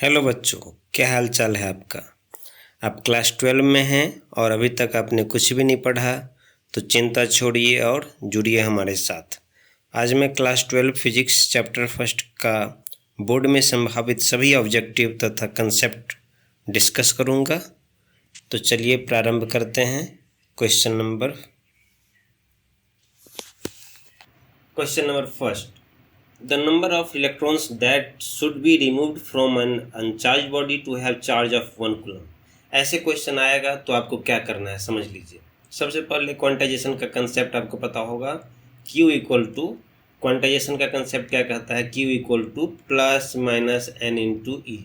Hello बच्चों, क्या हाल चाल है आपका। आप क्लास 12 में हैं और अभी तक आपने कुछ भी नहीं पढ़ा, तो चिंता छोड़िए और जुड़िए हमारे साथ। आज मैं क्लास 12 फिजिक्स चैप्टर फर्स्ट का बोर्ड में संभावित सभी ऑब्जेक्टिव तथा कंसेप्ट डिस्कस करूंगा। तो चलिए प्रारंभ करते हैं। Question number first, the number of electrons that should be removed from an uncharged body to have charge of 1 coulomb। ऐसे क्वेश्चन आएगा तो आपको क्या करना है समझ लीजिए। सबसे पहले क्वांटाइजेशन का कंसेप्ट आपको पता होगा। Q इक्वल टू, क्वांटाइजेशन का कंसेप्ट क्या कहता है, Q equal to plus minus n into E.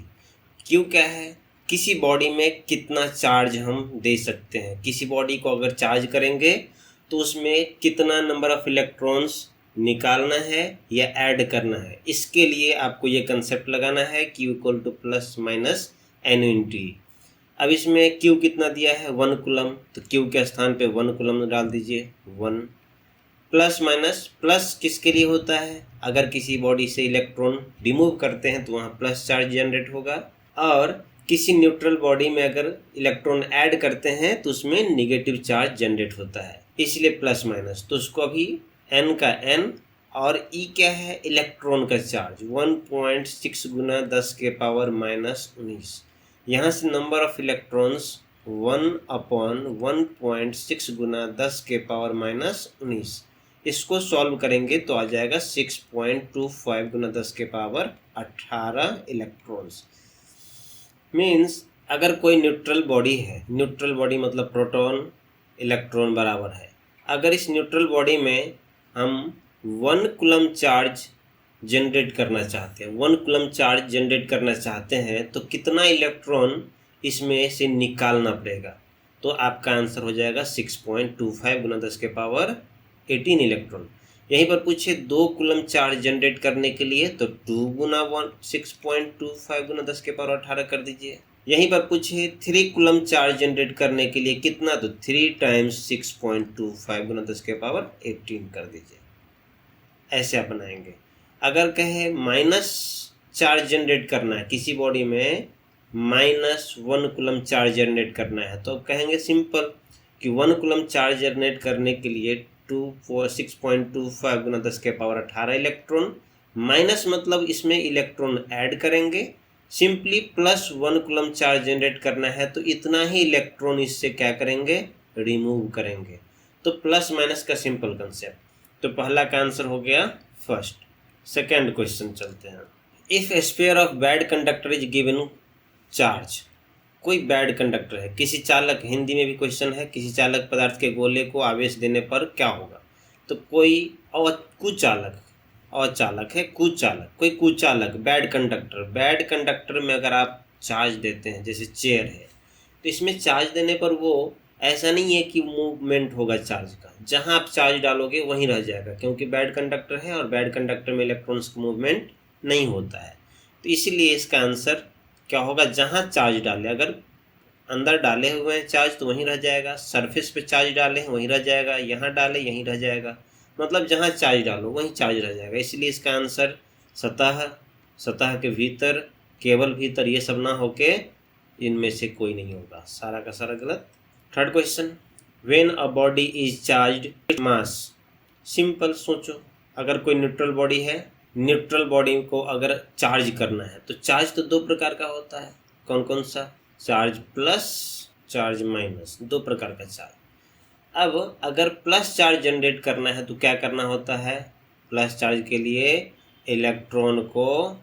Q क्या है, किसी बॉडी में कितना चार्ज हम दे सकते हैं। किसी बॉडी को अगर चार्ज करेंगे तो उसमें कितना नंबर ऑफ इलेक्ट्रॉन्स निकालना है या ऐड करना है, इसके लिए आपको ये कंसेप्ट लगाना है Q equal to plus minus n into E. अब इसमें Q कितना दिया है 1 कूलम, तो Q के स्थान पे 1 कूलम डाल दीजिए 1। प्लस माइनस, प्लस किसके लिए होता है, अगर किसी बॉडी से इलेक्ट्रॉन रिमूव करते हैं तो वहाँ प्लस चार्ज जनरेट होगा, और किसी न्यूट्रल बॉडी में अगर इलेक्ट्रॉन ऐड करते हैं तो उसमें निगेटिव चार्ज जनरेट होता है, इसलिए प्लस माइनस। तो उसको अभी n का n और e क्या है, इलेक्ट्रॉन का चार्ज 1.6 गुना 10 के पावर माइनस 19। यहाँ से नंबर ऑफ इलेक्ट्रॉन्स 1/1.6 गुना 10 के पावर माइनस 19। इसको सॉल्व करेंगे तो आ जाएगा 6.25 गुना 10 के पावर 18 इलेक्ट्रॉन्स। मीन्स अगर कोई न्यूट्रल बॉडी है, न्यूट्रल बॉडी मतलब प्रोटॉन इलेक्ट्रॉन बराबर है, अगर इस न्यूट्रल बॉडी में हम 1 कूलम चार्ज जनरेट करना चाहते हैं, 1 कूलम चार्ज जनरेट करना चाहते हैं तो कितना इलेक्ट्रॉन इसमें से निकालना पड़ेगा, तो आपका आंसर हो जाएगा 6.25 गुना 10 के पावर 18 इलेक्ट्रॉन। यहीं पर पूछे 2 कूलम चार्ज जनरेट करने के लिए तो 2 गुना 6.25 गुना 10 के पावर 18 कर दीजिए। यहीं पर पूछे 3 कूलम चार्ज जनरेट करने के लिए कितना, तो 3 टाइम्स 6.25 गुना 10 के पावर 18 कर दीजिए। ऐसे आप बनाएंगे। अगर कहे माइनस चार्ज जनरेट करना है, किसी बॉडी में -1 कूलम चार्ज जनरेट करना है, तो कहेंगे सिंपल कि 1 कूलम चार्ज जनरेट करने के लिए 6.25 गुना 10 के पावर 18 इलेक्ट्रॉन, माइनस मतलब इसमें इलेक्ट्रॉन ऐड करेंगे, simply plus 1 coulomb charge generate करना है तो इतना ही इलेक्ट्रॉन इससे क्या करेंगे, रिमूव करेंगे। तो प्लस माइनस का सिंपल कंसेप्ट। तो पहला का आंसर हो गया फर्स्ट। सेकेंड क्वेश्चन चलते हैं। If A sphere of bad conductor is given charge, कोई बैड कंडक्टर है, किसी चालक, हिंदी में भी क्वेश्चन है, किसी चालक पदार्थ के गोले को आवेश देने पर क्या होगा। तो कोई कुचालक, अचालक है कुचालक, कोई कुचालक बैड कंडक्टर में अगर आप चार्ज देते हैं, जैसे चेयर है, तो इसमें चार्ज देने पर वो ऐसा नहीं है कि मूवमेंट होगा चार्ज का, जहां आप चार्ज डालोगे वहीं रह जाएगा, क्योंकि बैड कंडक्टर है और बैड कंडक्टर में इलेक्ट्रॉन्स का मूवमेंट नहीं होता है। तो इसीलिए इसका आंसर क्या होगा, जहां चार्ज डाले, अगर अंदर डाले हुए हैं चार्ज तो वहीं रह जाएगा, सरफेस पे चार्ज डाले हैं वहीं रह जाएगा, यहाँ डाले यहीं रह जाएगा, मतलब जहाँ चार्ज डालो वहीं चार्ज रह जाएगा। इसलिए इसका आंसर सतह के भीतर, केवल भीतर, ये सब ना होके इनमें से कोई नहीं होगा, सारा का सारा गलत। Third question, when a body is charged mass. Simple सोचो, अगर कोई न्यूट्रल बॉडी है, न्यूट्रल बॉडी को अगर चार्ज करना है तो चार्ज तो 2 प्रकार का होता है। कौन कौन सा, चार्ज प्लस, चार्ज माइनस, 2 प्रकार का चार्ज। अब अगर प्लस चार्ज जनरेट करना है तो क्या करना होता है, प्लस चार्ज के लिए इलेक्ट्रॉन को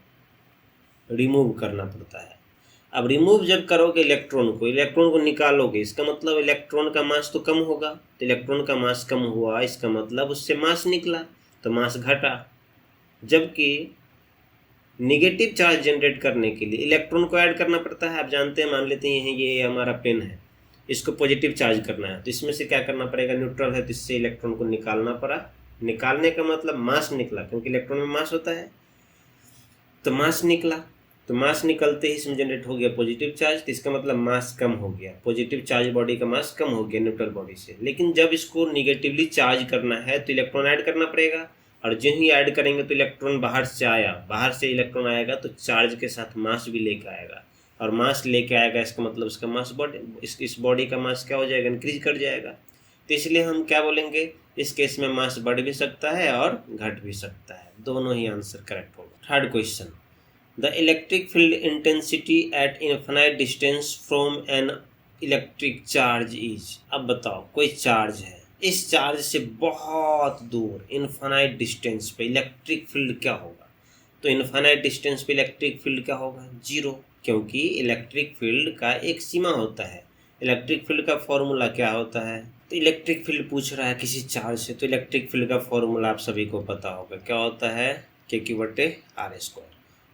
रिमूव करना पड़ता है। अब रिमूव जब करोगे इलेक्ट्रॉन को निकालोगे, इसका मतलब इलेक्ट्रॉन का मास तो कम होगा, तो इलेक्ट्रॉन का मास कम हुआ, इसका मतलब उससे मास निकला, तो मास घटा। जबकि निगेटिव चार्ज जनरेट करने के लिए इलेक्ट्रॉन को ऐड करना पड़ता है। आप जानते हैं, मान लेते हैं ये हमारा पेन है, इसको पॉजिटिव चार्ज करना है, तो इसमें से क्या करना पड़ेगा, न्यूट्रल है तो इससे इलेक्ट्रॉन को निकालना पड़ा। निकालने का मतलब मास निकला, क्योंकि इलेक्ट्रॉन में मास होता है, तो मास निकला, तो मास निकलते ही इसमें जनरेट हो गया पॉजिटिव चार्ज, तो इसका मतलब मास कम हो गया, पॉजिटिव चार्ज बॉडी का मास कम हो गया न्यूट्रल बॉडी से। लेकिन जब इसको निगेटिवली चार्ज करना है तो इलेक्ट्रॉन ऐड करना पड़ेगा, और जो ही ऐड करेंगे तो इलेक्ट्रॉन बाहर से आया, बाहर से इलेक्ट्रॉन आएगा तो चार्ज के साथ मास भी लेके आएगा, और मास लेके आएगा इसका मतलब इसका मास बॉडी, इस बॉडी का मास क्या हो जाएगा, इंक्रीज कर जाएगा। तो इसलिए हम क्या बोलेंगे, इस केस में मास बढ़ भी सकता है और घट भी सकता है, दोनों ही आंसर करेक्ट होगा। Third question, the electric field intensity at infinite distance from an electric charge is. अब बताओ कोई चार्ज है, इस चार्ज से बहुत दूर इनफाइनाइट डिस्टेंस पे इलेक्ट्रिक फील्ड क्या होगा। तो इनफाइनाइट डिस्टेंस पे इलेक्ट्रिक फील्ड क्या होगा, जीरो, क्योंकि इलेक्ट्रिक फील्ड का एक सीमा होता है। इलेक्ट्रिक फील्ड का फॉर्मूला क्या होता है, तो इलेक्ट्रिक फील्ड पूछ रहा है किसी चार्ज से, तो इलेक्ट्रिक फील्ड का फॉर्मूला आप सभी को पता होगा, क्या होता है, Q/r²।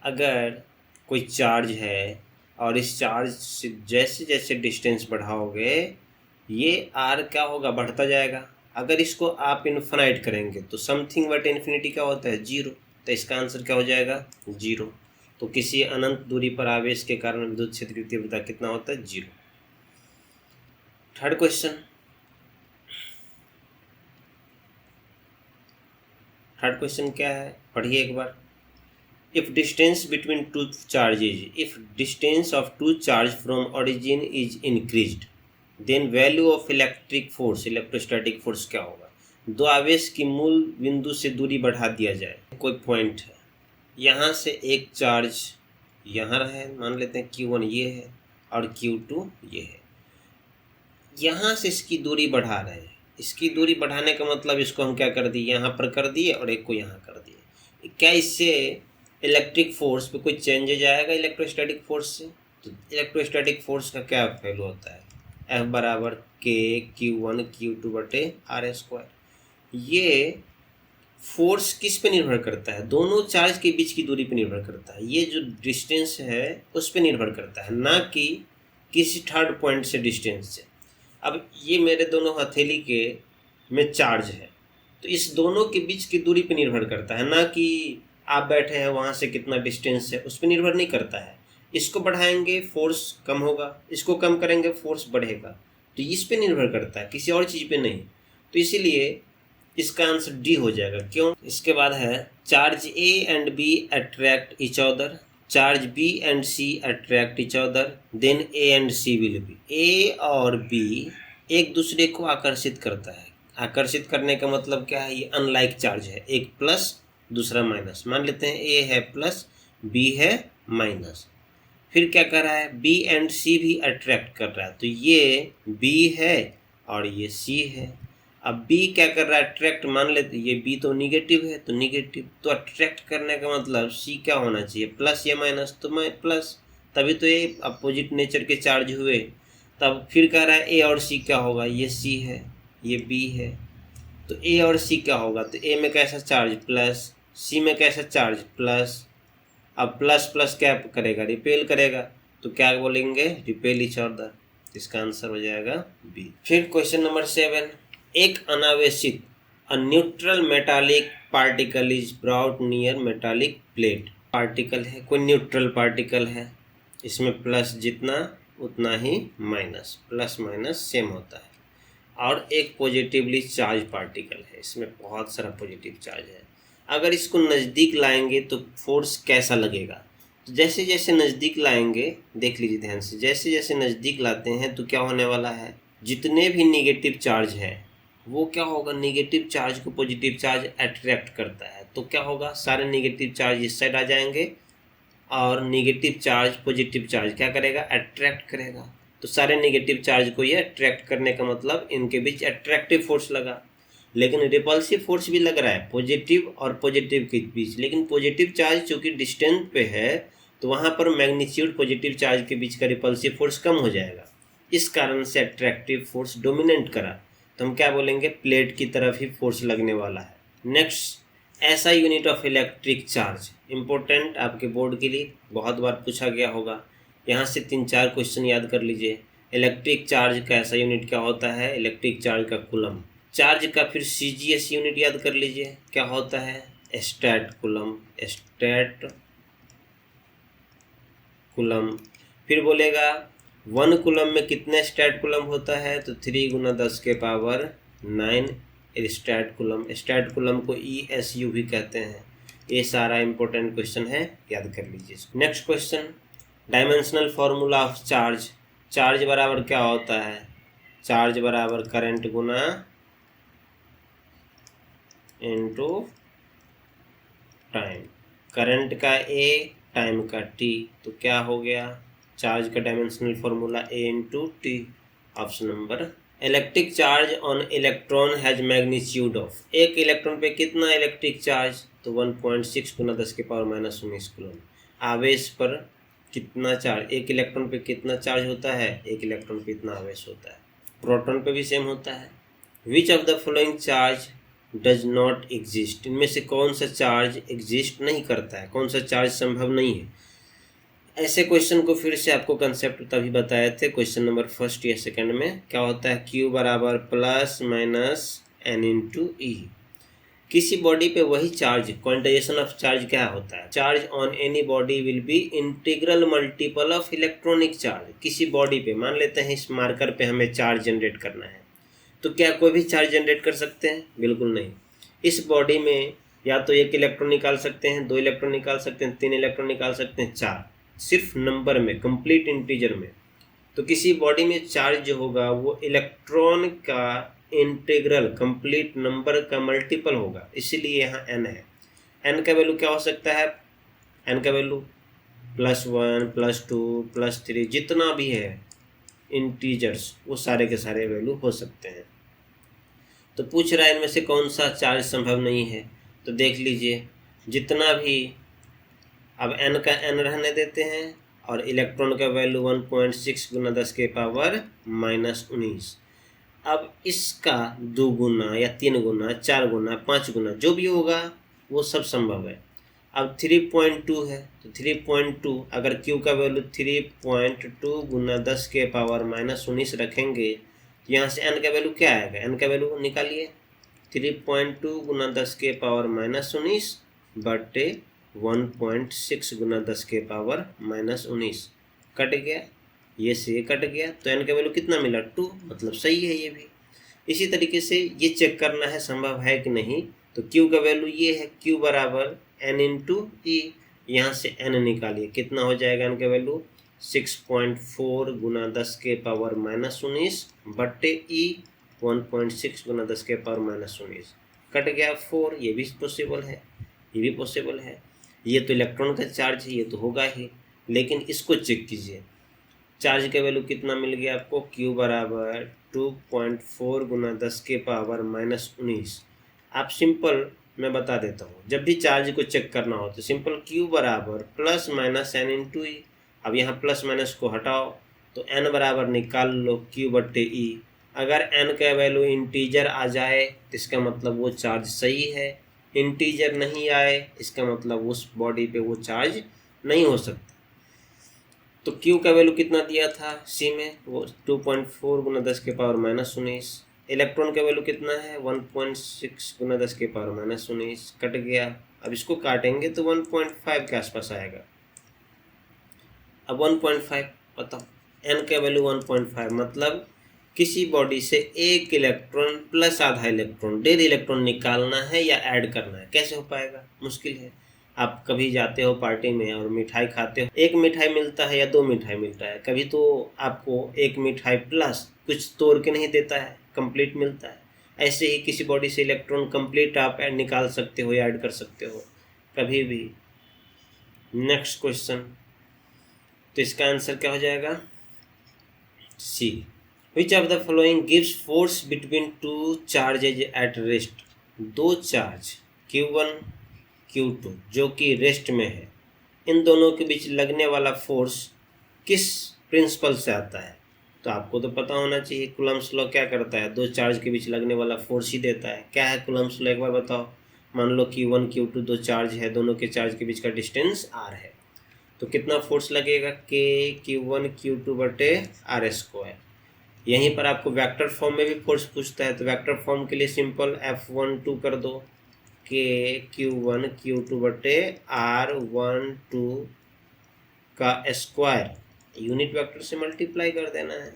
अगर कोई चार्ज है और इस चार्ज से जैसे जैसे डिस्टेंस बढ़ाओगे ये r क्या होगा, बढ़ता जाएगा। अगर इसको आप इन्फिनाइट करेंगे तो समथिंग बट इन्फिनिटी क्या होता है, जीरो, तो इसका आंसर क्या हो जाएगा, जीरो। तो किसी अनंत दूरी पर आवेश के कारण विद्युत क्षेत्र की तीव्रता कितना होता है, zero. Third question, third question क्या है, पढ़िए एक बार। If distance between two charges, if distance of two charge from origin is increased, then value of electric force, electrostatic force क्या होगा। दो आवेश की मूल बिंदु से दूरी बढ़ा दिया जाए, कोई पॉइंट है, यहाँ से एक चार्ज यहाँ है, मान लेते हैं Q1 ये है और Q2 ये है, यहाँ से इसकी दूरी बढ़ा रहे हैं। इसकी दूरी बढ़ाने का मतलब इसको हम क्या कर दिए, यहाँ पर कर दिए और एक को यहाँ कर दिए। क्या इससे इलेक्ट्रिक फोर्स पे कोई चेंजेज आएगा इलेक्ट्रोस्टैटिक फोर्स से। तो इलेक्ट्रोस्टैटिक फोर्स का क्या वैल्यू होता है, F बराबर K/Q1/Q2/r²। ये फोर्स किस पे निर्भर करता है, दोनों चार्ज के बीच की दूरी पे निर्भर करता है। ये जो डिस्टेंस है उस पे निर्भर करता है, ना कि किसी थर्ड पॉइंट से डिस्टेंस से। अब ये मेरे दोनों हथेली के में चार्ज है, तो इस दोनों के बीच की दूरी पे निर्भर करता है, ना कि आप बैठे हैं वहाँ से कितना डिस्टेंस है, उस पर निर्भर नहीं करता है। इसको बढ़ाएंगे फोर्स कम होगा, इसको कम करेंगे फोर्स बढ़ेगा, तो इस पे निर्भर करता है, किसी और चीज़ पे नहीं। तो इसीलिए इसका आंसर डी हो जाएगा। क्यों, इसके बाद है charge A and B attract each other, charge B and C attract each other, then A and C will be. A और B एक दूसरे को आकर्षित करता है। आकर्षित करने का मतलब क्या है, ये अनलाइक चार्ज है, एक प्लस दूसरा माइनस। मान लेते हैं A है प्लस B है माइनस। फिर क्या कर रहा है, B एंड C भी अट्रैक्ट कर रहा है, तो ये B है और ये C है। अब B क्या कर रहा है, अट्रैक्ट, मान लेते ये B तो निगेटिव है तो निगेटिव, तो अट्रैक्ट करने का मतलब C क्या होना चाहिए, प्लस या माइनस, तो मैं प्लस, तभी तो ये अपोजिट नेचर के चार्ज हुए। तब फिर कह रहा है A और C क्या होगा, ये C है ये B है, तो A और C क्या होगा, तो A में कैसा चार्ज प्लस, C में कैसा चार्ज प्लस। अब प्लस प्लस क्या करेगा, रिपेल करेगा, तो क्या बोलेंगे, रिपेल ईच अदर। इसका आंसर हो जाएगा बी। फिर क्वेश्चन नंबर 7, एक अनावेशित neutral metallic particle is brought near metallic plate. Particle है, कोई न्यूट्रल पार्टिकल है, इसमें प्लस जितना उतना ही माइनस, प्लस माइनस सेम होता है, और एक पॉजिटिवली चार्ज पार्टिकल है, इसमें बहुत सारा पॉजिटिव चार्ज है। अगर इसको नज़दीक लाएंगे तो फोर्स कैसा लगेगा, तो जैसे जैसे नज़दीक लाएंगे, देख लीजिए ध्यान से, जैसे जैसे नज़दीक लाते हैं तो क्या होने वाला है, जितने भी निगेटिव चार्ज है वो क्या होगा, निगेटिव चार्ज को पॉजिटिव चार्ज अट्रैक्ट करता है, तो क्या होगा, सारे निगेटिव चार्ज इस साइड आ जाएंगे और निगेटिव चार्ज पॉजिटिव चार्ज क्या करेगा, अट्रैक्ट करेगा। तो सारे निगेटिव चार्ज को ये अट्रैक्ट करने का मतलब इनके बीच अट्रैक्टिव फोर्स लगा। लेकिन रिपल्सिव फोर्स भी लग रहा है पॉजिटिव और पॉजिटिव के बीच, लेकिन पॉजिटिव चार्ज चूँकि डिस्टेंस पे है तो वहाँ पर मैग्नीट्यूड पॉजिटिव चार्ज के बीच का रिपल्सिव फोर्स कम हो जाएगा, इस कारण से अट्रैक्टिव फोर्स डोमिनेट करा, तो हम क्या बोलेंगे, प्लेट की तरफ ही फोर्स लगने वाला है। नेक्स्ट, ऐसा unit of electric charge, important आपके बोर्ड के लिए बहुत बार पूछा गया होगा, यहाँ से 3-4 क्वेश्चन याद कर लीजिए। इलेक्ट्रिक चार्ज का ऐसा यूनिट क्या होता है, इलेक्ट्रिक चार्ज का कूलम। चार्ज का फिर CGS यूनिट याद कर लीजिए, क्या होता है, स्टैट कूलम, स्टैट कूलम। फिर बोलेगा 1 कूलम में कितने स्टैट कूलम होता है, तो 3 × 10⁻⁹ स्टैट कूलम को ESU भी कहते हैं। ये सारा इंपॉर्टेंट क्वेश्चन है, याद कर लीजिए। Next question, dimensional formula of charge. Charge बराबर क्या होता है? चार्ज बराबर करंट गुना इनटू टाइम। करंट का A, टाइम का T, तो क्या हो गया? चार्ज का dimensional formula A into T। Option number. Electric charge on electron has magnitude of. एक इलेक्ट्रॉन पे कितना इलेक्ट्रिक चार्ज? तो 1.6 गुना 10⁻⁻19 कूलम। आवेश पर कितना चार्ज? एक इलेक्ट्रॉन पे कितना चार्ज होता है? एक इलेक्ट्रॉन पे इतना आवेश होता है। प्रोटॉन पे भी सेम होता है। विच of the following charge does not exist. इनमें से कौन सा चार्ज एग्जिस्ट नहीं करता है, कौन सा चार्ज संभव नहीं है? ऐसे क्वेश्चन को फिर से आपको कंसेप्ट तभी बताए थे क्वेश्चन नंबर फर्स्ट या सेकंड में। क्या होता है? Q बराबर प्लस माइनस N इंटू ई। किसी बॉडी पे वही चार्ज, क्वांटाइजेशन ऑफ चार्ज क्या होता है? Charge on any body will be integral multiple of electronic charge. किसी बॉडी पे मान लेते हैं इस मार्कर पे हमें चार्ज जनरेट करना है, तो क्या कोई भी चार्ज जनरेट कर सकते हैं? बिल्कुल नहीं। इस बॉडी में या तो एक इलेक्ट्रॉन निकाल सकते हैं, 2 इलेक्ट्रॉन निकाल सकते हैं, 3 इलेक्ट्रॉन निकाल सकते हैं, 4, सिर्फ नंबर में, कंप्लीट इंटीजर में। तो किसी बॉडी में चार्ज जो होगा वो इलेक्ट्रॉन का इंटीग्रल कंप्लीट नंबर का मल्टीपल होगा, इसीलिए यहाँ n है। n का वैल्यू क्या हो सकता है? n का वैल्यू +1, +2, +3, जितना भी है इंटीजर्स, वो सारे के सारे वैल्यू हो सकते हैं। तो पूछ रहा है इनमें से कौन सा चार्ज संभव नहीं है, तो देख लीजिए जितना भी, अब n का n रहने देते हैं और इलेक्ट्रॉन का वैल्यू 1.6 गुना 10⁻⁻19। अब इसका 2 गुना या 3 गुना, 4 गुना, 5 गुना जो भी होगा वो सब संभव है। अब 3.2 है तो 3.2, अगर Q का वैल्यू 3.2 गुना 10⁻⁻19 रखेंगे तो यहाँ से n का वैल्यू क्या आएगा? n का वैल्यू निकालिए, 3.2 गुना 10⁻⁻19 बटे 1.6 गुना 10⁻⁻19 कट गया, ये से ये कट गया, तो n का वैल्यू कितना मिला? 2, मतलब सही है ये भी। इसी तरीके से ये चेक करना है संभव है कि नहीं, तो Q का वैल्यू ये है, Q बराबर N इंटू ई। यहाँ से n निकालिए, कितना हो जाएगा n का वैल्यू? 6.4 गुना 10⁻⁻19 बट्टे ई 1.6 गुना 10⁻⁻19 कट गया 4। ये भी पॉसिबल है, ये भी पॉसिबल है। ये तो इलेक्ट्रॉन का चार्ज है, ये तो होगा ही, लेकिन इसको चेक कीजिए, चार्ज का वैल्यू कितना मिल गया आपको? Q बराबर 2.4 गुना 10⁻⁻19। आप सिंपल, मैं बता देता हूँ, जब भी चार्ज को चेक करना हो तो सिंपल Q बराबर plus minus N into E. अब यहाँ प्लस माइनस को हटाओ तो n बराबर निकाल लो Q बट्टे ई। अगर n का वैल्यू इंटीजर आ जाए तो इसका मतलब वो चार्ज सही है, इंटीजर नहीं आए इसका मतलब उस बॉडी पे वो चार्ज नहीं हो सकता। तो Q का वैल्यू कितना दिया था C में? वो 2.4 गुना 10⁻⁻19। इलेक्ट्रॉन का वैल्यू कितना है? 1.6 गुना 10⁻⁻19 कट गया। अब इसको काटेंगे तो 1.5 के आसपास आएगा। अब 1.5 बताओ, n का वैल्यू 1.5, मतलब किसी बॉडी से एक इलेक्ट्रॉन प्लस आधा इलेक्ट्रॉन, 1.5 इलेक्ट्रॉन निकालना है या ऐड करना है। कैसे हो पाएगा? मुश्किल है। आप कभी जाते हो पार्टी में और मिठाई खाते हो, एक मिठाई मिलता है या 2 मिठाई मिलता है, कभी तो आपको एक मिठाई प्लस कुछ तोड़ के नहीं देता है, कंप्लीट मिलता है। ऐसे ही किसी बॉडी से इलेक्ट्रॉन कंप्लीट आप ऐड निकाल सकते हो या ऐड कर सकते हो कभी भी। नेक्स्ट क्वेश्चन, तो इसका आंसर क्या हो जाएगा? C. Which of the following gives force between 2 charges at rest. 2 charge Q1 Q2 जो कि रेस्ट में है, इन दोनों के बीच लगने वाला फोर्स किस प्रिंसिपल से आता है? तो आपको तो पता होना चाहिए, कूलम्ब्स लॉ क्या करता है? 2 चार्ज के बीच लगने वाला फोर्स ही देता है। क्या है कूलम्ब्स लॉ, एक बार बताओ। मान लो Q1 Q2 2 चार्ज है, दोनों के चार्ज के बीच का डिस्टेंस r है, तो कितना फोर्स लगेगा? K Q1 Q2 बटे r स्क्वायर। यहीं पर आपको वेक्टर फॉर्म में भी फोर्स पूछता है, तो वेक्टर फॉर्म के लिए सिंपल F12 कर दो, K Q1 Q2 बटे R12 का स्क्वायर, यूनिट वेक्टर से मल्टीप्लाई कर देना है।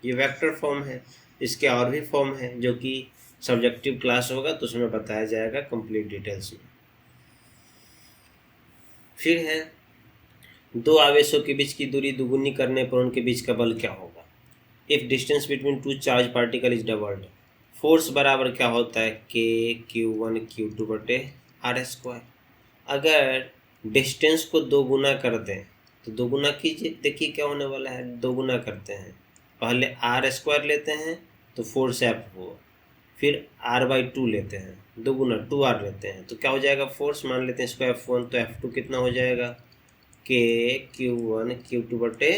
ये वेक्टर फॉर्म है। इसके और भी फॉर्म है जो कि सब्जेक्टिव क्लास होगा तो उसमें बताया जाएगा कंप्लीट डिटेल्स में। फिर है दो आवेशों के बीच की दूरी दुगुनी करने पर उनके बीच का बल क्या होगा। If distance between two charge particle is doubled, force बराबर क्या होता है Q1 Q2 बटे R²। अगर डिस्टेंस को दो गुना कर दें तो दो गुना कीजिए, देखिए क्या होने वाला है। दो गुना करते हैं, पहले R² लेते हैं तो फोर्स F हो, फिर R/2 लेते हैं, दो गुना 2R लेते हैं तो क्या हो जाएगा फोर्स, मान लेते हैं इसको F1, तो F2 कितना हो जाएगा Q1 Q2 बटे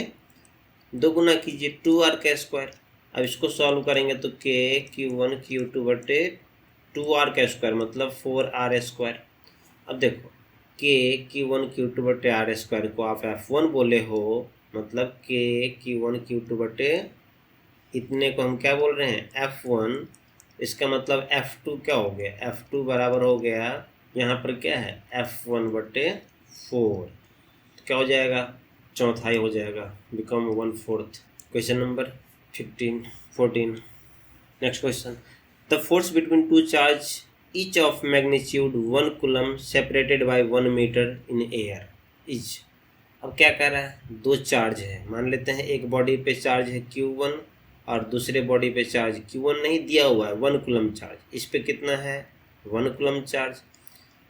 दो गुना कीजिए 2R²। अब इसको सॉल्व करेंगे तो Q1 Q2 बटे 2R² मतलब 4R²। अब देखो Q1 Q2 बटे R² को आप F1 बोले हो, मतलब Q1 Q2 बटे इतने को हम क्या बोल रहे हैं F1। इसका मतलब F2 क्या हो गया, F2 बराबर हो गया यहाँ पर क्या है F1 बटे 4, क्या हो जाएगा चौथाई हो जाएगा, become 1/4। Question number 14। Next question, the force between two charge each of magnitude 1 coulomb separated by 1 metre in air is. अब क्या कह रहा है, दो चार्ज है, मान लेते हैं एक बॉडी पे चार्ज है Q1 और दूसरे बॉडी पे चार्ज Q1 नहीं दिया हुआ है, 1 कूलम चार्ज। इस पे कितना है 1 कूलम चार्ज,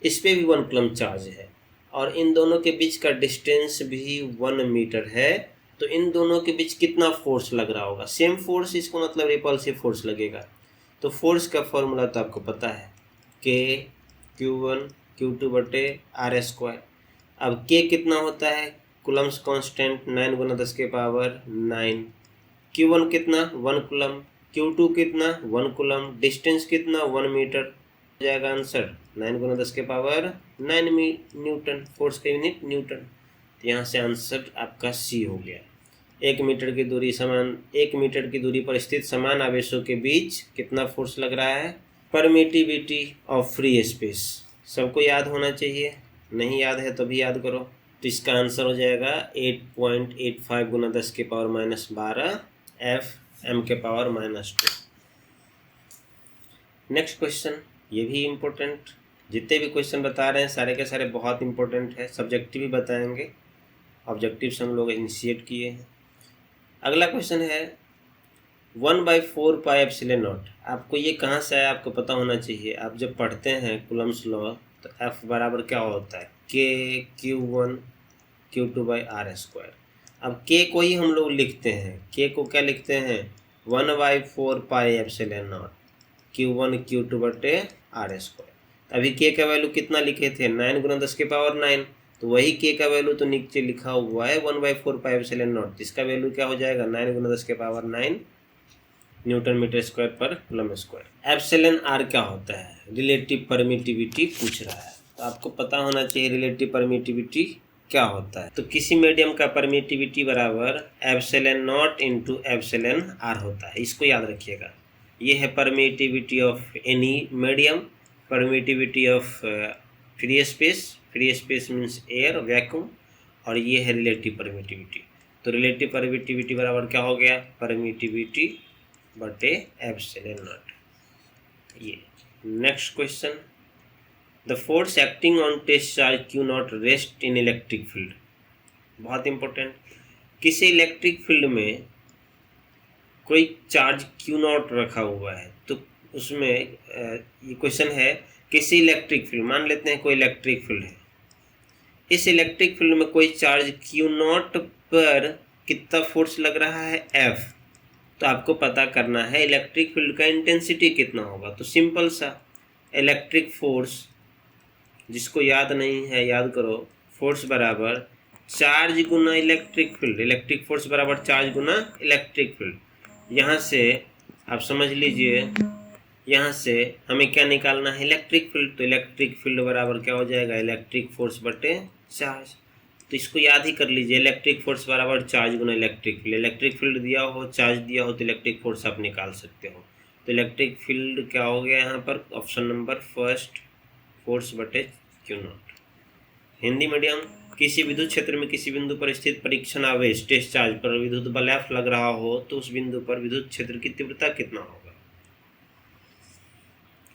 इस पे भी 1 कूलम चार्ज है, और इन दोनों के बीच का डिस्टेंस भी 1 मीटर है। तो इन दोनों के बीच कितना फोर्स लग रहा होगा, सेम फोर्स, इसको मतलब रिपल्सिव फोर्स लगेगा। तो फोर्स का फॉर्मूला तो आपको पता है Q1 Q2 बटे R²। अब K कितना होता है, कूलम्स कांस्टेंट 9 गुना 10 के पावर 9। Q1 कितना 1 कूलम, Q2 कितना 1 कूलम, डिस्टेंस कितना 1 मीटर, हो जाएगा आंसर 9 गुना 10 के पावर 9 न्यूटन, फोर्स का यूनिट न्यूटन। तो यहाँ से आंसर आपका सी हो गया। 1 मीटर की दूरी पर स्थित समान आवेशों के बीच कितना फोर्स लग रहा है। परमिटिविटी ऑफ फ्री स्पेस सबको याद होना चाहिए, नहीं याद है तो भी याद करो। तो इसका आंसर हो जाएगा 8.85 गुना 10 के पावर -12 Fm के पावर -2। नेक्स्ट क्वेश्चन, ये भी इम्पोर्टेंट, जितने भी क्वेश्चन बता रहे हैं सारे के सारे बहुत इंपॉर्टेंट है। सब्जेक्टिव भी बताएंगे, ऑब्जेक्टिव से हम लोग इनिशिएट किए हैं। अगला क्वेश्चन है 1/4 पाई एप्सिलॉन नॉट। आपको ये कहाँ से आया आपको पता होना चाहिए। आप जब पढ़ते हैं कूलम्स लॉ तो F बराबर क्या होता है Q1 Q2 बाई R²। अब K को ही हम लोग लिखते हैं, K को क्या लिखते हैं 1/4 pi epsilon not Q1 Q2 बटे R²। अभी K का वैल्यू कितना लिखे थे 9 गुना 10 के पावर 9, तो वही K का वैल्यू तो नीचे लिखा हुआ है 1/4 पाई एप्सिलॉन नॉट। इसका वैल्यू क्या हो जाएगा 9 गुना 10 के पावर 9 न्यूटन मीटर स्क्वायर पर कूलम स्क्वायर। एप्सिलॉन आर क्या होता है, रिलेटिव परमिटिविटी पूछ रहा है, तो आपको पता होना चाहिए रिलेटिव परमिटिविटी क्या होता है। तो किसी मीडियम का परमिटिविटी बराबर epsilon naught into epsilon r होता है, इसको याद रखिएगा। ये है permittivity of any medium, permittivity of free space means air vacuum, और ये है रिलेटिव परमिटिविटी। तो रिलेटिव परमिटिविटी बराबर क्या हो गया परमिटिविटी बटे एप्सिलॉन नॉट। ये next question, the force acting on test charge Q0 rest in electric field. बहुत इंपॉर्टेंट, किसी इलेक्ट्रिक फील्ड में कोई चार्ज Q0 रखा हुआ है, तो उसमें ये क्वेश्चन है किसी इलेक्ट्रिक फील्ड, मान लेते हैं कोई इलेक्ट्रिक फील्ड है, इस इलेक्ट्रिक फील्ड में कोई चार्ज Q0 पर कितना फोर्स लग रहा है F। तो आपको पता करना है इलेक्ट्रिक फील्ड का इंटेंसिटी कितना होगा। तो सिंपल सा इलेक्ट्रिक फोर्स, जिसको याद नहीं है याद करो, फोर्स बराबर चार्ज गुना इलेक्ट्रिक फील्ड, इलेक्ट्रिक फोर्स बराबर चार्ज गुना इलेक्ट्रिक फील्ड। यहाँ से आप समझ लीजिए, यहाँ से हमें क्या निकालना है इलेक्ट्रिक फील्ड, तो इलेक्ट्रिक फील्ड बराबर क्या हो जाएगा इलेक्ट्रिक फोर्स बटे चार्ज। तो इसको याद ही कर लीजिए, इलेक्ट्रिक फोर्स बराबर चार्ज गुना इलेक्ट्रिक फील्ड। इलेक्ट्रिक फील्ड दिया हो चार्ज दिया हो तो इलेक्ट्रिक फोर्स आप निकाल सकते हो। तो इलेक्ट्रिक फील्ड क्या हो गया यहाँ पर ऑप्शन नंबर फर्स्ट, फोर्स बटे Q0। हिंदी मीडियम, किसी विद्युत क्षेत्र में किसी बिंदु पर स्थित परीक्षण आवेश टेस्ट चार्ज पर विद्युत बल F लग रहा हो तो उस बिंदु पर विद्युत क्षेत्र की तीव्रता कितना होगा।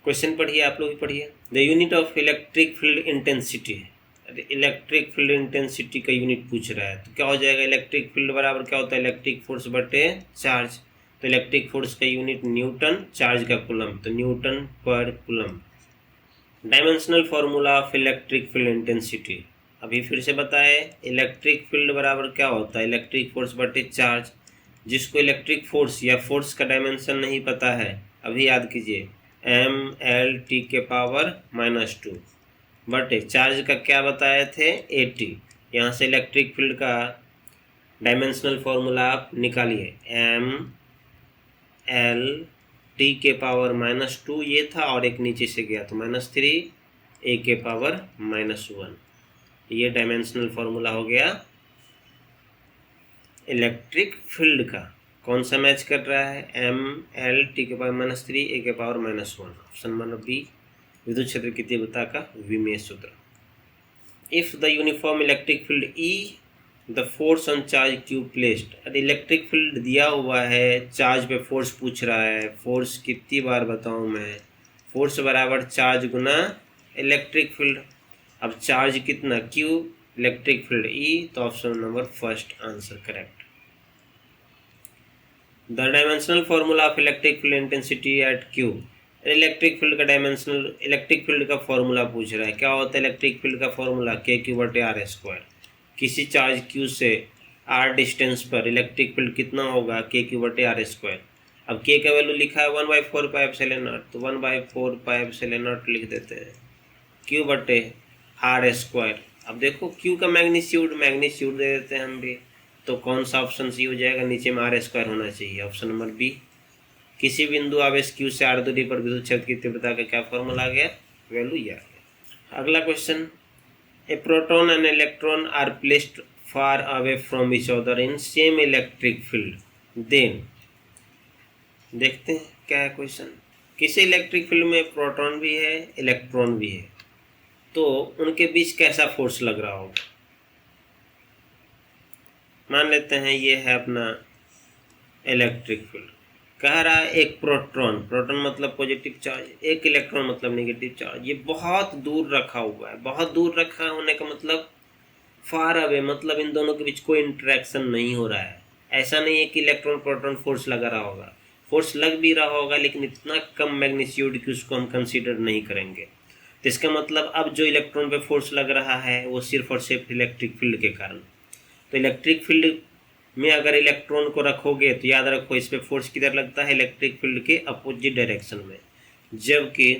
क्वेश्चन पढ़िए, आप लोग भी पढ़िए। The unit of electric field intensity है। अरे इलेक्ट्रिक फील्ड इंटेंसिटी का यूनिट पूछ रहा है, तो क्या हो जाएगा? इलेक्ट्रिक फील्ड बराबर क्या होता है? इलेक्ट्रिक फोर्स बटे चार्ज। तो इलेक्ट्रिक फोर्स का यूनिट न्यूटन, चार्ज का कूलम, तो न्यूटन पर coulomb. Dimensional formula of electric field intensity, अभी फिर से बताए, इलेक्ट्रिक फील्ड बराबर क्या होता है? इलेक्ट्रिक फोर्स बटे चार्ज। जिसको इलेक्ट्रिक फोर्स या फोर्स का डायमेंशन नहीं पता है, अभी याद कीजिए, mL t के पावर -2 बटे चार्ज का क्या बताए थे? AT। यहाँ से इलेक्ट्रिक फील्ड का डायमेंशनल फॉर्मूला आप निकालिए, mL t के पावर -2 ये था, और एक नीचे से गया तो -3 a के पावर -1। ये डायमेंशनल फॉर्मूला हो गया इलेक्ट्रिक फील्ड का। कौन सा मैच कर रहा है? mL t के पावर -3 a के पावर -1। ऑप्शन नंबर बी विद्युत क्षेत्र की तीव्रता का विमेय सूत्र। If the uniform electric field E the force on charge Q placed. अरे इलेक्ट्रिक फील्ड दिया हुआ है, चार्ज पे फोर्स पूछ रहा है। फोर्स कितनी बार बताऊं मैं? फोर्स बराबर चार्ज गुना इलेक्ट्रिक फील्ड। अब चार्ज कितना? Q, इलेक्ट्रिक फील्ड E, तो option number first answer correct. The dimensional formula of electric field intensity at Q। Electric field का डायमेंशनल, इलेक्ट्रिक फील्ड का फॉर्मूला पूछ रहा है। क्या होता है इलेक्ट्रिक फील्ड का फॉर्मूला? KQ बटे R²। किसी चार्ज Q से R डिस्टेंस पर इलेक्ट्रिक फील्ड कितना होगा? KQ बटे R²। अब K का वैल्यू लिखा है 1/4πε0, तो 1/4πε0 लिख देते हैं, Q बटे R²। अब देखो Q का मैग्नीट्यूड दे देते हैं हम भी, तो कौन सा ऑप्शन सी हो जाएगा? नीचे में R² होना चाहिए, ऑप्शन नंबर बी। किसी बिंदु आवेश Q से R दूरी पर विद्युत क्षेत्र की तीव्रता का क्या फॉर्मूला आ गया? वैल्यू ये आ गया। अगला question, a proton and electron are placed far away from each other in same electric field, then. देखते हैं क्या है क्वेश्चन। किसी इलेक्ट्रिक फील्ड में प्रोटॉन भी है, इलेक्ट्रॉन भी है, तो उनके बीच कैसा फोर्स लग रहा होगा? मान लेते हैं ये है अपना इलेक्ट्रिक फील्ड। कह रहा है एक प्रोटॉन मतलब पॉजिटिव चार्ज, एक इलेक्ट्रॉन मतलब नेगेटिव चार्ज। ये बहुत दूर रखा हुआ है। बहुत दूर रखा होने का मतलब फार अवे, मतलब इन दोनों के बीच कोई इंटरेक्शन नहीं हो रहा है। ऐसा नहीं है कि इलेक्ट्रॉन प्रोटॉन फोर्स लगा रहा होगा, फोर्स लग भी रहा होगा, लेकिन इतना कम मैग्नीट्यूड कि उसको हम कंसीडर नहीं करेंगे। तो इसका मतलब अब जो इलेक्ट्रॉन पे फोर्स लग रहा है वो सिर्फ और सिर्फ इलेक्ट्रिक फील्ड के कारण। तो इलेक्ट्रिक फील्ड में अगर इलेक्ट्रॉन को रखोगे तो याद रखो इस पे फोर्स किधर लगता है? इलेक्ट्रिक फील्ड के अपोजिट डायरेक्शन में। जबकि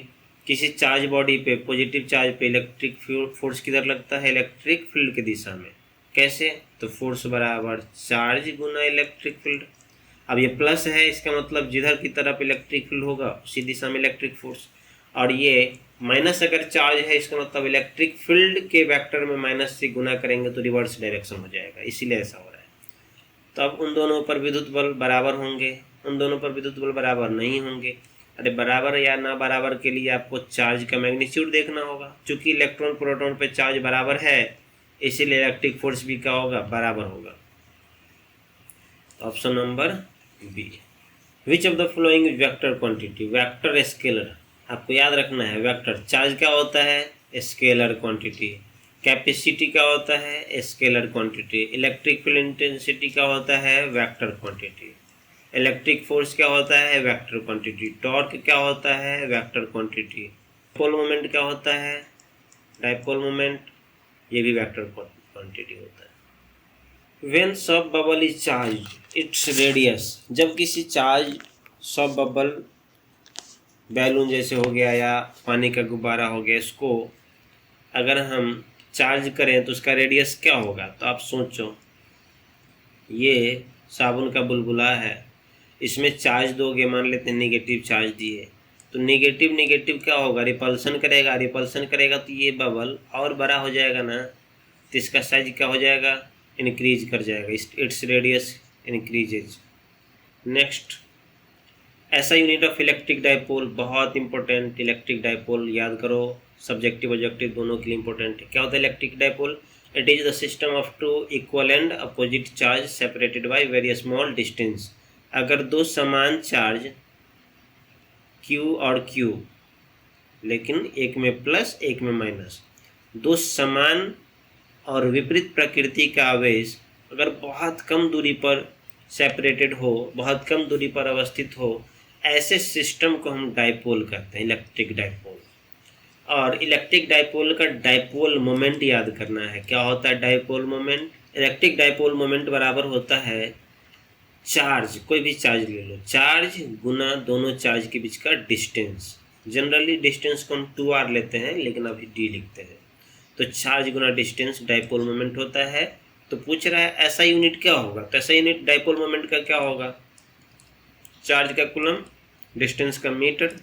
किसी चार्ज बॉडी पे, पॉजिटिव चार्ज पे इलेक्ट्रिक फोर्स किधर लगता है? इलेक्ट्रिक फील्ड की दिशा में। कैसे? तो फोर्स बराबर चार्ज गुना इलेक्ट्रिक फील्ड। अब ये प्लस है, इसका मतलब जिधर की तरफ इलेक्ट्रिक फील्ड होगा उसी दिशा में इलेक्ट्रिक फोर्स। और ये माइनस अगर चार्ज है, इसका मतलब इलेक्ट्रिक फील्ड के वेक्टर में माइनस से गुना करेंगे तो रिवर्स डायरेक्शन हो जाएगा, इसीलिए ऐसा हो रहा है। तो अब उन दोनों पर विद्युत बल बराबर होंगे, उन दोनों पर विद्युत बल बराबर नहीं होंगे। अरे बराबर या ना बराबर के लिए आपको चार्ज का मैग्नीट्यूड देखना होगा। चूंकि इलेक्ट्रॉन प्रोटॉन पे चार्ज बराबर है, इसीलिए इलेक्ट्रिक फोर्स भी क्या होगा? बराबर होगा। Option number B. Which of the following vector quantity, vector scalar, आपको याद रखना है। वेक्टर चार्ज क्या होता है? Scalar quantity. कैपेसिटी क्या होता है? Scalar quantity. Electric field intensity क्या होता है? Vector quantity. इलेक्ट्रिक फोर्स क्या होता है? Vector quantity. टॉर्क क्या होता है? Vector quantity. डाइपोल मोमेंट क्या होता है? डाइपोल मोमेंट, ये भी वेक्टर क्वांटिटी होता है। व्हेन सब bubble is charge its radius, जब किसी चार्ज सब बबल, बैलून जैसे हो गया या पानी का गुब्बारा हो गया, इसको अगर हम चार्ज करें तो उसका रेडियस क्या होगा? तो आप सोचो, ये साबुन का बुलबुला है, इसमें चार्ज दोगे, मान लेते हैं नेगेटिव चार्ज दिए, तो नेगेटिव क्या होगा? रिपल्सन करेगा तो ये बबल और बड़ा हो जाएगा ना, तो इसका साइज क्या हो जाएगा? इंक्रीज कर जाएगा, इट्स रेडियस इंक्रीजेज। नेक्स्ट, ऐसा यूनिट ऑफ इलेक्ट्रिक डाइपोल, बहुत इंपॉर्टेंट। इलेक्ट्रिक डाइपोल याद करो, सब्जेक्टिव ऑब्जेक्टिव दोनों के लिए इंपॉर्टेंट है। क्या होता है electric dipole? It is the system of two equal and opposite charge separated by very small distance. अगर दो समान चार्ज Q और Q लेकिन एक में प्लस एक में माइनस। दो समान और विपरीत प्रकृति का आवेश अगर बहुत कम दूरी पर सेपरेटेड हो, बहुत कम दूरी पर अवस्थित हो, ऐसे सिस्टम को हम डाइपोल कहते हैं, इलेक्ट्रिक डाइपोल। और इलेक्ट्रिक डाइपोल का डाइपोल मोमेंट याद करना है। क्या होता है dipole moment? Electric dipole moment बराबर होता है चार्ज, कोई भी चार्ज ले लो, चार्ज गुना दोनों चार्ज के बीच का डिस्टेंस। जनरली डिस्टेंस को हम 2r लेते हैं, लेकिन अभी d लिखते हैं। तो चार्ज गुना डिस्टेंस डाइपोल मोमेंट होता है। तो पूछ रहा है ऐसा यूनिट क्या होगा, तो ऐसा यूनिट डाइपोल मोमेंट का क्या होगा? चार्ज का कूलम, डिस्टेंस का मीटर।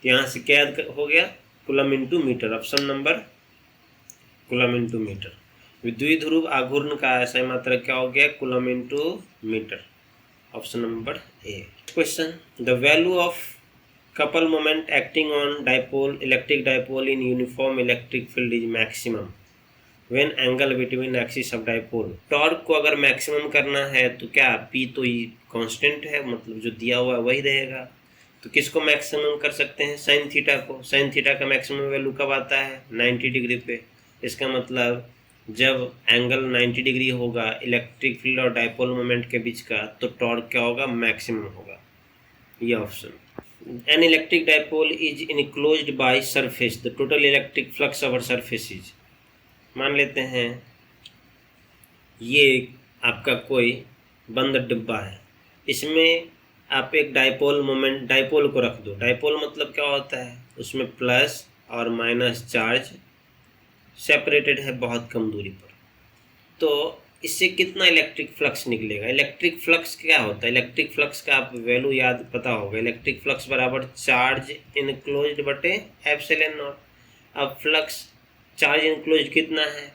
यहाँ से क्या हो गया? Coulomb into metre. Option number coulomb into metre. द्विध्रुव आघूर्ण का ऐसा मात्रक क्या हो गया? Coulomb into metre. Option number A. Question, the value of couple moment acting on dipole, electric dipole in uniform electric field is maximum when angle between axis of dipole। Torque को अगर मैक्सिमम करना है तो क्या P तो constant है, मतलब जो दिया हुआ है वही रहेगा। तो किसको मैक्सिमम कर सकते हैं? साइन थीटा को। साइन थीटा का मैक्सिमम वैल्यू कब आता है? 90 डिग्री पे। इसका मतलब जब एंगल 90 डिग्री होगा इलेक्ट्रिक फील्ड और डाइपोल मोमेंट के बीच का, तो टॉर्क क्या होगा? मैक्सिमम होगा। ये option. An electric dipole is enclosed by surface. The total electric flux over surface is। मान लेते हैं ये आपका कोई बंद डिब्बा है, इसमें आप एक डाइपोल मोमेंट, डाइपोल को रख दो। डाइपोल मतलब क्या होता है? उसमें प्लस और माइनस चार्ज सेपरेटेड है बहुत कम दूरी पर। तो इससे कितना इलेक्ट्रिक फ्लक्स निकलेगा? इलेक्ट्रिक फ्लक्स क्या होता है? इलेक्ट्रिक फ्लक्स का आप वैल्यू याद पता होगा। इलेक्ट्रिक फ्लक्स बराबर चार्ज इनक्लोज्ड बटे एप्सिलॉन नॉट। अब फ्लक्स चार्ज इनक्लोज्ड कितना है?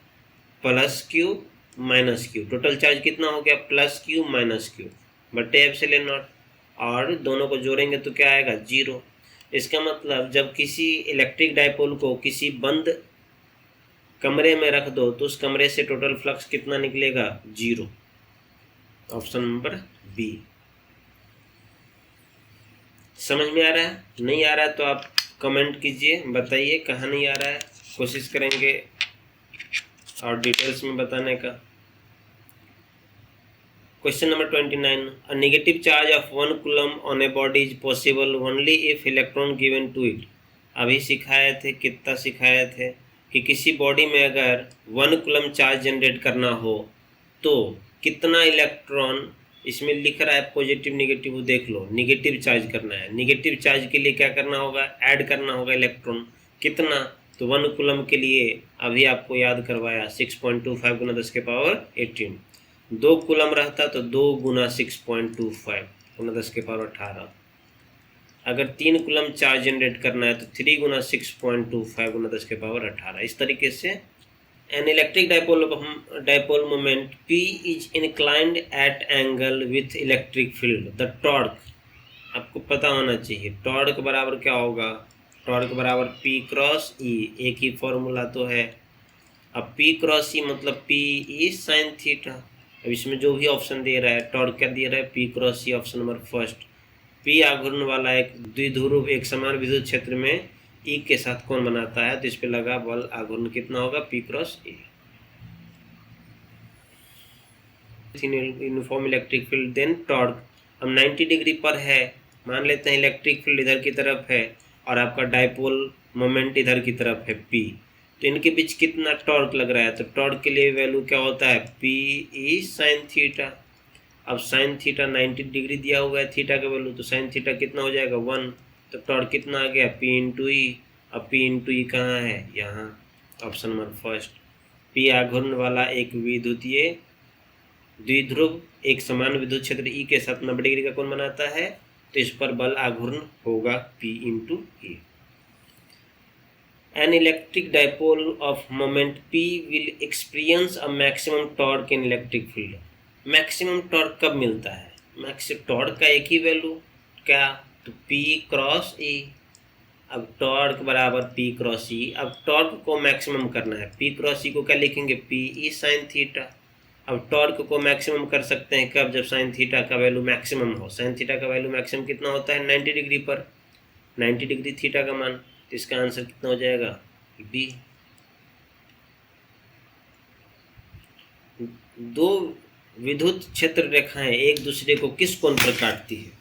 Plus Q minus Q. Total charge कितना हो गया? प्लस क्यू माइनस क्यू बटे एप्सिलॉन नॉट। और दोनों को जोड़ेंगे तो क्या आएगा? 0। इसका मतलब जब किसी इलेक्ट्रिक डाइपोल को किसी बंद कमरे में रख दो तो उस कमरे से टोटल फ्लक्स कितना निकलेगा? 0। Option number B. समझ में आ रहा है? नहीं आ रहा है तो आप कमेंट कीजिए, बताइए कहाँ नहीं आ रहा है, कोशिश करेंगे और डिटेल्स में बताने का। Question number 29, a negative charge of 1 coulomb on a body is possible only if electron given to it. अभी सिखाए थे, कितना सिखाए थे कि किसी बॉडी में अगर 1 कूलम चार्ज जनरेट करना हो तो कितना इलेक्ट्रॉन, इसमें लिख रहा है पॉजिटिव नेगेटिव, देख लो, नेगेटिव चार्ज करना है। नेगेटिव चार्ज के लिए क्या करना होगा? ऐड करना होगा इलेक्ट्रॉन। कितना? तो 1 कूलम के लिए अभी आपको याद करवाया 6.25 गुना 10 के पावर 18। 2 कूलम रहता तो 2 गुना 6.25 गुना 10 के पावर 18। अगर 3 कूलम चार्ज जनरेट करना है तो 3 गुना 6.25 गुना 10 के पावर 18। इस तरीके से an electric dipole moment P is inclined at angle with electric field. The torque आपको पता होना चाहिए। टॉर्क बराबर क्या होगा? टॉर्क बराबर P क्रॉस E। एक ही फॉर्मूला तो है। अब P क्रॉस E मतलब P ई साइन थीटा। अब इसमें जो भी ऑप्शन दे रहा है, टॉर्क क्या दे रहा है? P cross E, option number first. P आघूर्ण वाला एक द्विध्रुव एक समान विद्युत क्षेत्र में E के साथ कोण बनाता है, तो इस पे लगा बल आघूर्ण कितना होगा? P cross E। Uniform electric field then torque. अब 90 डिग्री पर है, मान लेते हैं इलेक्ट्रिक फील्ड इधर की तरफ है और आपका डाइपोल मोमेंट इधर की तरफ है P, तो इनके बीच कितना टॉर्क लग रहा है? तो टॉर्क के लिए वैल्यू क्या होता है? P ई साइन थीटा। अब साइन थीटा 90 डिग्री दिया हुआ है थीटा का वैल्यू, तो साइन थीटा कितना हो जाएगा? 1। तो टॉर्क कितना आ गया? P into E. अब P इंटू ई कहाँ है? यहाँ, ऑप्शन नंबर फर्स्ट। P आघूर्ण वाला एक विद्युतीय द्विध्रुव एक समान विद्युत क्षेत्र E के साथ 90 डिग्री का कोण बनाता है, तो इस पर बल आघूर्ण होगा P into E. An electric dipole of moment P will experience a maximum torque in electric field। Maximum torque कब मिलता है? मैक्सिमम टॉर्क का एक ही वैल्यू क्या? तो P क्रॉस E। अब टॉर्क बराबर P क्रॉस E। अब टॉर्क को मैक्सिमम करना है, P क्रॉस E को क्या लिखेंगे? P ई साइन थीटा। अब टॉर्क को मैक्सिमम कर सकते हैं कब? जब साइन थीटा का वैल्यू मैक्सिमम हो। साइन थीटा का वैल्यू मैक्सिमम कितना होता है? 90 डिग्री पर। 90 डिग्री थीटा का मान, इसका आंसर कितना हो जाएगा, बी। दो विद्युत क्षेत्र रेखाएं एक दूसरे को किस कोण पर काटती है?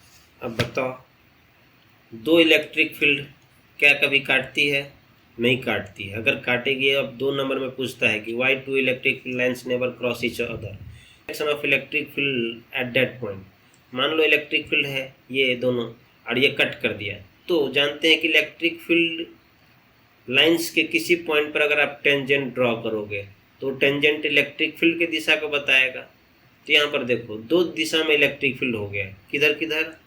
अब बताओ, दो इलेक्ट्रिक फील्ड क्या कभी काटती है? नहीं काटती है। अगर काटेगी, अब 2 नंबर में पूछता है कि why two electric field lines never cross each other, direction of electric field at that point. मान लो इलेक्ट्रिक फील्ड है ये दोनों और ये कट कर दिया, तो जानते हैं कि इलेक्ट्रिक फील्ड लाइन्स के किसी पॉइंट पर अगर आप टेंजेंट ड्रॉ करोगे तो टेंजेंट इलेक्ट्रिक फील्ड की दिशा को बताएगा। तो यहाँ पर देखो, 2 दिशा में इलेक्ट्रिक फील्ड हो गया, किधर किधर,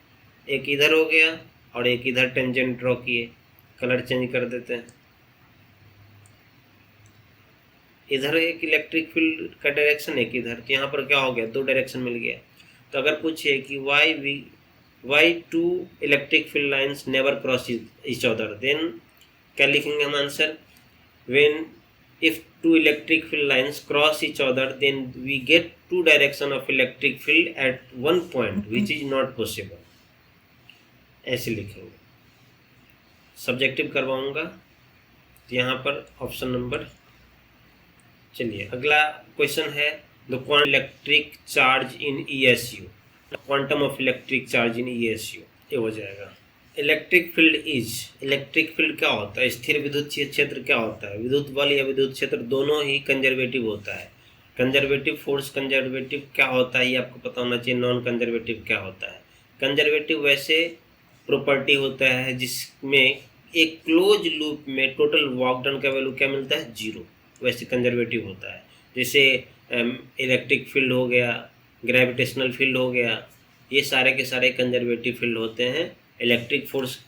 एक इधर हो गया और एक इधर टेंजेंट ड्रॉ किए। कलर चेंज कर देते हैं, इधर एक इलेक्ट्रिक फील्ड का डायरेक्शन, एक इधर, तो यहाँ पर क्या हो गया, 2 डायरेक्शन मिल गया। तो अगर पूछे कि why two electric field lines never cross each other, then क्या लिखेंगे हम answer, when if two electric field lines cross each other then we get 2 direction of electric field at one point which is not possible, ऐसे लिखेंगे। Subjective करवाऊंगा, तो यहाँ पर option number. चलिए अगला क्वेश्चन है, the quantum electric charge in ESU, quantum of electric charge in ESU, ये हो जाएगा। Electric field is, electric field क्या होता है, स्थिर विद्युत क्षेत्र क्या होता है, विद्युत बल या विद्युत क्षेत्र दोनों ही कंजर्वेटिव होता है। कंजर्वेटिव फोर्स, कंजर्वेटिव क्या होता है ये आपको पता होना चाहिए, नॉन कंजर्वेटिव क्या होता है। कंजर्वेटिव वैसे प्रॉपर्टी होता है जिसमें एक क्लोज लूप में टोटल वर्क डन का वैल्यू क्या मिलता है, 0, वैसे कंजर्वेटिव होता है। जैसे इलेक्ट्रिक फील्ड हो गया, ग्रेविटेशनल फील्ड हो गया, ये सारे के सारे कंजर्वेटिव फील्ड होते हैं। इलेक्ट्रिक फोर्स,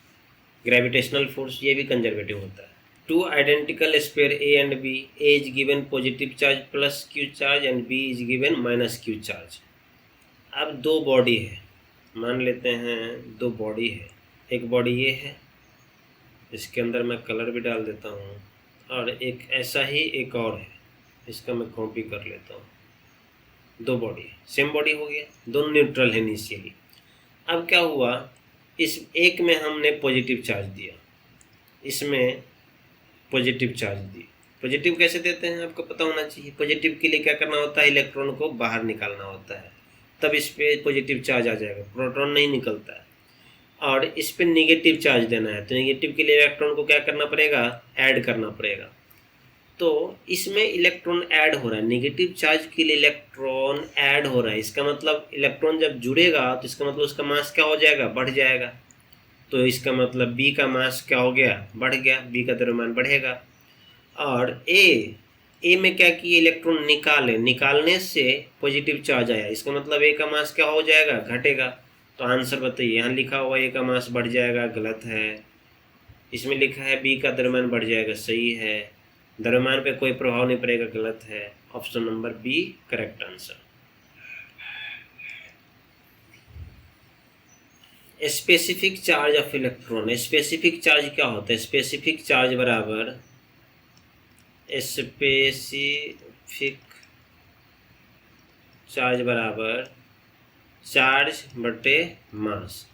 ग्रेविटेशनल फोर्स, ये भी कंजर्वेटिव होता है। 2 identical sphere A and B, A is given positive charge plus Q charge and B is given minus Q charge. अब 2 बॉडी है, मान लेते हैं 2 बॉडी है, एक बॉडी ये है, इसके अंदर मैं कलर भी डाल देता हूँ, और एक ऐसा ही एक और है, इसका मैं कॉपी कर लेता हूँ। 2 बॉडी, सेम बॉडी हो गया, दोनों न्यूट्रल है इनिशियली। अब क्या हुआ, इस एक में हमने पॉजिटिव चार्ज दिया, इसमें पॉजिटिव चार्ज दी। पॉजिटिव कैसे देते हैं आपको पता होना चाहिए। पॉजिटिव के लिए क्या करना होता है, इलेक्ट्रॉन को बाहर निकालना होता है, तब इस पर पॉजिटिव चार्ज आ जाएगा, प्रोटॉन नहीं निकलता है। और इस पर निगेटिव चार्ज देना है, तो निगेटिव के लिए इलेक्ट्रॉन को क्या करना पड़ेगा, ऐड करना पड़ेगा। तो इसमें इलेक्ट्रॉन ऐड हो रहा है, नेगेटिव चार्ज के लिए इलेक्ट्रॉन ऐड हो रहा है। इसका मतलब इलेक्ट्रॉन जब जुड़ेगा तो इसका मतलब उसका मास क्या हो जाएगा, बढ़ जाएगा। तो इसका मतलब B का मास क्या हो गया, बढ़ गया, B का द्रव्यमान बढ़ेगा। और ए में क्या किए, इलेक्ट्रॉन निकालने से पॉजिटिव चार्ज आया, इसका मतलब A का मास क्या हो जाएगा, घटेगा। तो आंसर बताइए, यहाँ लिखा हुआ A का मास बढ़ जाएगा, गलत है। इसमें लिखा है B का द्रव्यमान बढ़ जाएगा, सही है। द्रव्यमान पे कोई प्रभाव नहीं पड़ेगा, गलत है। Option number B correct answer. Specific charge of electron, specific charge क्या होता है, स्पेसिफिक चार्ज बराबर स्पेसिफिक चार्ज बराबर चार्ज बटे मास।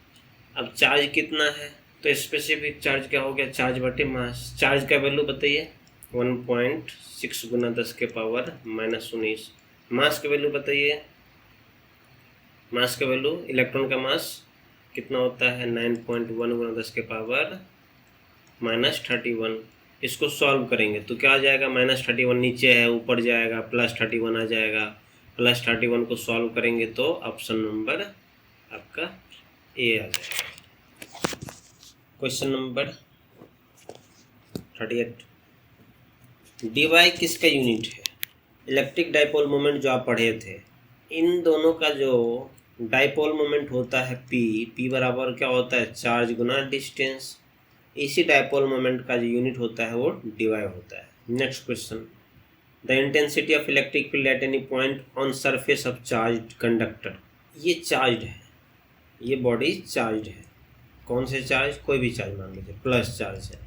अब चार्ज कितना है, तो स्पेसिफिक चार्ज क्या हो गया, चार्ज बटे मास। चार्ज का वैल्यू बताइए, 1.6 गुना 10 के पावर -19। मास का वैल्यू बताइए, मास का वैल्यू, इलेक्ट्रॉन का मास कितना होता है, 9.1 गुना 10 के पावर -31। इसको सॉल्व करेंगे तो क्या आ जाएगा, -31 नीचे है, ऊपर जाएगा, +31 आ जाएगा। +31 को सॉल्व करेंगे तो ऑप्शन नंबर आपका A आ जाएगा। क्वेश्चन नंबर 38, dy किसका यूनिट है, इलेक्ट्रिक डाइपोल मोमेंट जो आप पढ़े थे, इन दोनों का जो डाइपोल मोमेंट होता है p बराबर क्या होता है, चार्ज गुना डिस्टेंस। इसी डाइपोल मोमेंट का जो यूनिट होता है वो dy होता है। Next question, the intensity of electric field at any point on surface of charge conductor. ये चार्ज है, ये बॉडी चार्ज है। कौन से चार्ज, कोई भी चार्ज मान लीजिए, प्लस चार्ज है।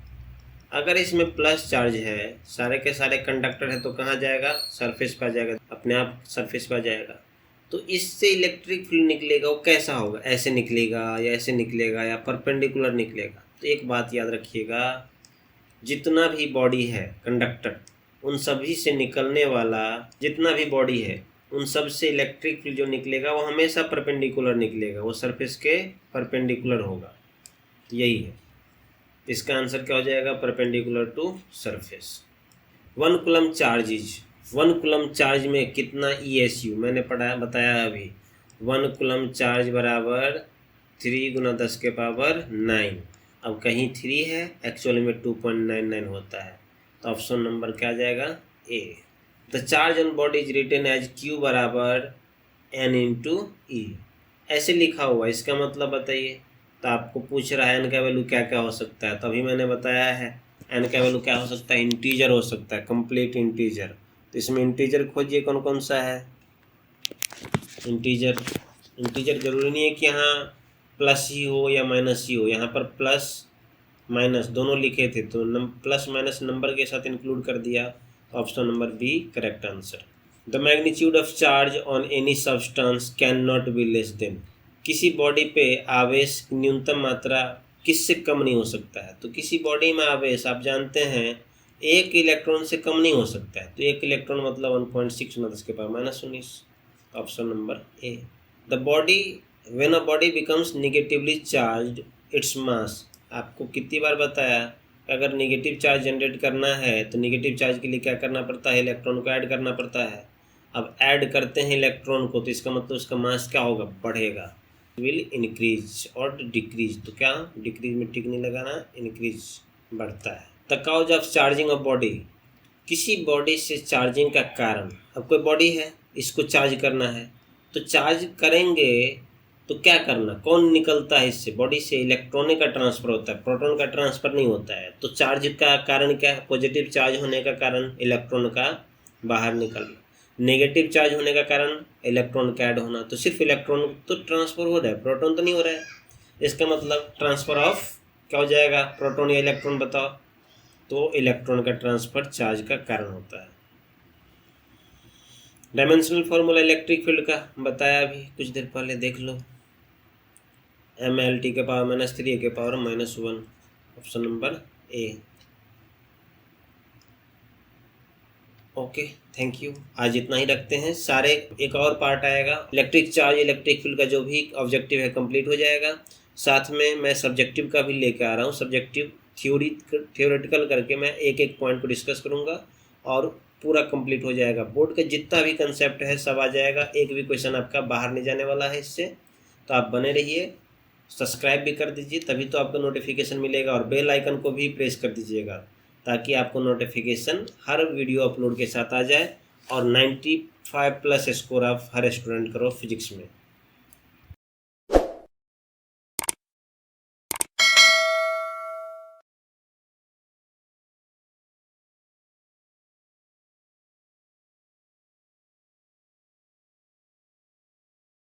अगर इसमें प्लस चार्ज है, सारे के सारे कंडक्टर है, तो कहाँ जाएगा, सरफेस पर जाएगा, अपने आप सरफेस पर जाएगा। तो इससे इलेक्ट्रिक फील्ड निकलेगा, वो कैसा होगा, ऐसे निकलेगा या ऐसे निकलेगा या परपेंडिकुलर निकलेगा। तो एक बात याद रखिएगा, जितना भी बॉडी है कंडक्टर, उन सभी से निकलने वाला जितना भी बॉडी है उन सब से इलेक्ट्रिक फील्ड जो निकलेगा वो हमेशा परपेंडिकुलर निकलेगा, वो सरफेस के परपेंडिकुलर होगा। यही है, इसका आंसर क्या हो जाएगा? Perpendicular to surface. 1 coulomb charge is, 1 coulomb charge में कितना ESU मैंने बताया अभी। 1 कूलम चार्ज बराबर 3 गुना 10 के पावर 9। अब कहीं 3 है, एक्चुअली में 2.99 होता है, तो ऑप्शन नंबर क्या आ जाएगा? A. The charge on body is written as Q बराबर N इंटू ई, ऐसे लिखा हुआ, इसका मतलब बताइए। तो आपको पूछ रहा है N का वैल्यू क्या क्या हो सकता है, तभी मैंने बताया है N का वैल्यू क्या हो सकता है? इंटीजर हो सकता है, कंप्लीट इंटीजर। तो इसमें इंटीजर खोजिए कौन कौन सा है। इंटीजर जरूरी नहीं है कि यहाँ प्लस ही हो या माइनस ही हो, यहाँ पर प्लस माइनस दोनों लिखे थे तो प्लस माइनस नंबर के साथ इंक्लूड कर दिया। Option number B correct answer. The magnitude of charge on any substance can not be less than, किसी बॉडी पे आवेश की न्यूनतम मात्रा किससे कम नहीं हो सकता है। तो किसी बॉडी में आवेश आप जानते हैं 1 इलेक्ट्रॉन से कम नहीं हो सकता है, तो 1 इलेक्ट्रॉन मतलब 1.6 × 10 के power -19। Option number A. The body when a body becomes negatively charged its mass, आपको कितनी बार बताया, अगर नेगेटिव चार्ज जनरेट करना है तो नेगेटिव चार्ज के लिए क्या करना पड़ता है? इलेक्ट्रॉन को ऐड करना पड़ता है। अब ऐड करते हैं इलेक्ट्रॉन को तो इसका मतलब उसका मास क्या होगा? बढ़ेगा। विल इंक्रीज और डिक्रीज, तो क्या डिक्रीज में टिक नहीं लगाना, इंक्रीज बढ़ता है। The cause of charging of body, किसी बॉडी से चार्जिंग का कारण, अब कोई बॉडी है इसको चार्ज करना है तो चार्ज करेंगे तो क्या करना, कौन निकलता है इससे? बॉडी से इलेक्ट्रॉन का ट्रांसफर होता है, प्रोटॉन का ट्रांसफर नहीं होता है। तो चार्ज का कारण क्या है? पॉजिटिव चार्ज होने का कारण इलेक्ट्रॉन का बाहर निकलना, नेगेटिव चार्ज होने का कारण इलेक्ट्रॉन का ऐड होना। तो सिर्फ इलेक्ट्रॉन तो ट्रांसफर हो रहा है, प्रोटॉन तो नहीं हो रहा है। इसका मतलब ट्रांसफर ऑफ क्या हो जाएगा? प्रोटॉन या इलेक्ट्रॉन बताओ। तो इलेक्ट्रॉन का ट्रांसफर चार्ज का कारण होता है। डायमेंशनल फॉर्मूला इलेक्ट्रिक फील्ड का बताया अभी कुछ देर पहले, देख लो। MLT के पावर -3 A के power -1। Option number A. Okay, thank you. आज इतना ही रखते हैं, सारे एक और पार्ट आएगा इलेक्ट्रिक चार्ज इलेक्ट्रिक फील्ड का, जो भी ऑब्जेक्टिव है कंप्लीट हो जाएगा। साथ में मैं सब्जेक्टिव का भी लेकर आ रहा हूँ, सब्जेक्टिव थियोरेटिकल करके मैं एक एक पॉइंट को डिस्कस करूँगा और पूरा कंप्लीट हो जाएगा। बोर्ड का जितना भी कंसेप्ट है सब आ जाएगा, एक भी क्वेश्चन आपका बाहर नहीं जाने वाला है इससे। तो आप बने रहिए, सब्सक्राइब भी कर दीजिए तभी तो आपको नोटिफिकेशन मिलेगा, और बेल आइकन को भी प्रेस कर दीजिएगा ताकि आपको नोटिफिकेशन हर वीडियो अपलोड के साथ आ जाए और 95+ स्कोर आप हर स्टूडेंट करो फिजिक्स में।